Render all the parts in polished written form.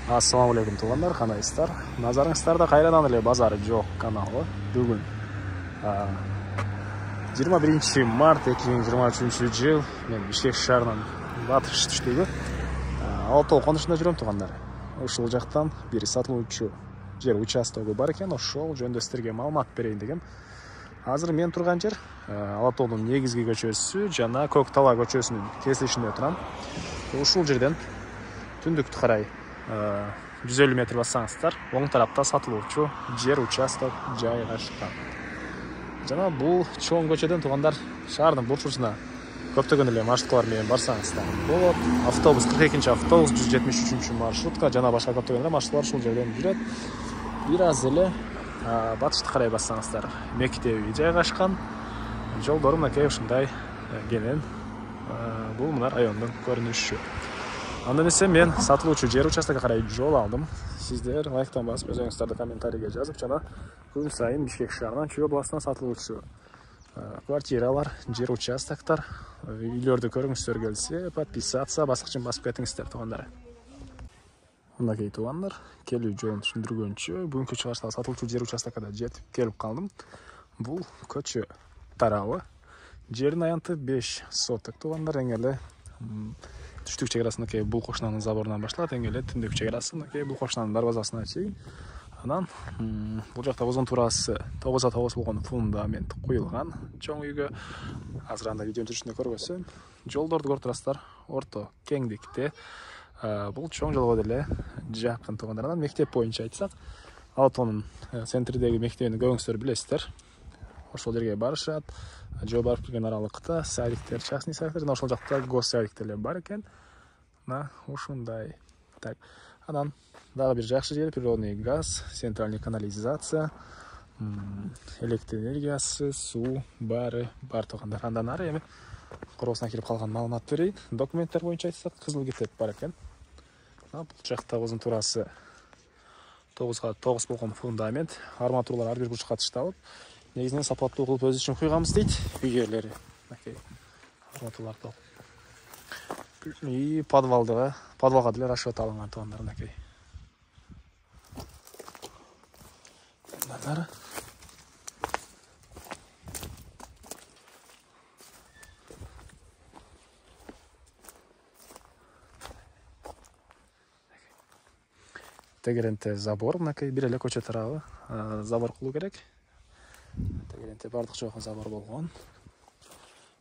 Assalamu alaikum туугандар, кандайсыздар? Назарыңыздарда кайрадан эле базары жок каналы. Бүгүн 21 март 2023 жыл мен Бишкек шаарынын батыш түштүгү Алтоо конушунда жүрөм туугандар. Ушул жактан бир сатылуучу жер участогу бар экен, ошол жөнүндө сиздерге маалымат берейин дегем. Азыр мен турган жер Алатоонун негизги көчөсү жана Көк Тала көчөсүнүн кесилишинде турам. Ушул жерден түндүктү карай 150 метр бассаңыздар, оң тарапта сатылуучу жер участок жайгашкан. Жана бул чоң көчөдөн туугандар шаардын бурчусуна көптөгөн эле маршруткалар менен барсаңыздар болот. Автобус 42 автобус, 173 маршрутка жана башка көптөгөн эле маршруттар ушул жерден жүрөт. Бир аз эле батышты карай бассаңыздар, мектеби жайгашкан. Жолдору мынакей ушундай келен. Бул мына райондун көрүнүшү. Анда эмесе мен сатылуучу жер участокко карай жол алдым. Сиздер лайктан басып, өзүңүздөрдү комментарийге жазып, жана күн сайын Бишкек шаарынан Чүй областынан сатылуучу квартиралар, жер участоктор, үйлөрдү көргүңүздөр келсе, подписаться баскычын басып кетиңиздер туугандар. Мынакей туугандар, келүү жолун түшүндүргөнчө, бүгүнкү чыгышта сатылуучу жер участокко да жетип келип калдым. Бул көчө тарабы. Жердин аянты 5 соток туугандар, эң эле түштүк чек бул кошунанын заборунан башталат, эң эле түндүк чек бул кошунанын дарбазасына чейин. Анан бул жакта узун туурасы 9-9 болгон фундамент куюлган чоң үйгө. Азыр анда видеонун жүрүшүндө көргөзсөм, жолдорду көрүп турасыздар, орто кеңдикте. Бул чоң жолго деле жакын туугандар. Анан мектеп боюнча айтсак, Алатоонун центрдеги мектебин көбүңүздөр билесиздер. Ошол жерге барышат. Жөө барып келген аралыкта садиктер, частный садиктер, жана ошол жакта гос садиктер бар экен. Мына ушундай. Так. Анан дагы бир жакшы жер, природный газ, центральный канализация, электр энергиясы, суу баары бар туугандар. Андан ары эми курбусуна кирип калган маалымат берейин. Документтер боюнча айтсак, кызыл китеп бар экен. Бул жакта узун туурасы 9-9 болгон фундамент, арматуралар ар бир бурчка тышталып, негизинен сапаттуу кылып өз үчүн куйганбыз дейт үй ээлери. Мынакей арматураларды. И подвалга деле расчет алынган туугандар, мынакей. Андан тегеренте забор, мынакей бир эле көчө тарабы забор кылуу керек. Тегеренте бардык жогу забор болгон.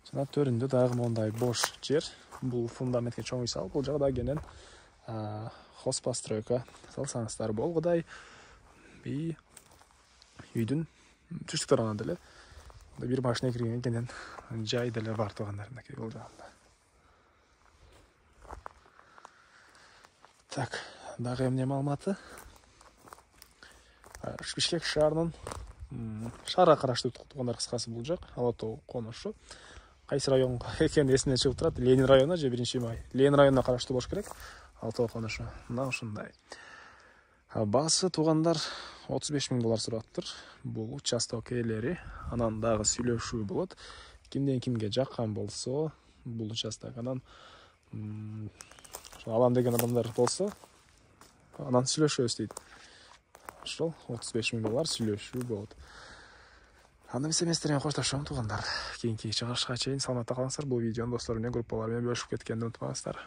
Жана төрүндө дагы мондай бош жер. Бул фундаментке чоң үй салып, бул жагда кенен хозпостройка салсаңыздар болгудай. Үйдүн түштүк тарабынан деле бир машина кирген кенен жай деле бар туугандар, мынакей бул жагында. Так, дагы эмне маалыматы? Бишкек шаарынын шаарга караштуу туугандар, кыскасы бул жак Алатоо конушу. Кайсы районго экени эсимден чыгып турат. Ленин районуна же 1-май. Ленин районуна караштуу болуш керек. Алатоо конушу. Мына ушундай. Баасы туугандар 35 000 доллар сураттыр. Бул участок ээлери. Анан дагы сүйлөшүү болот. Кимден кимге жаккан болсо, бул участок анан алам деген адамдар болсо, анан сүйлөшөбүз дейт. Ошол 35 000 доллар сүйлөшүү болот. Анда эмесе мен сиздер менен коштошом туугандар. Кийинки чыгышка чейин саламатта калыңыздар. Бул видеону достор менен, группалар менен бөлүшүп кеткенди унутпаңыздар.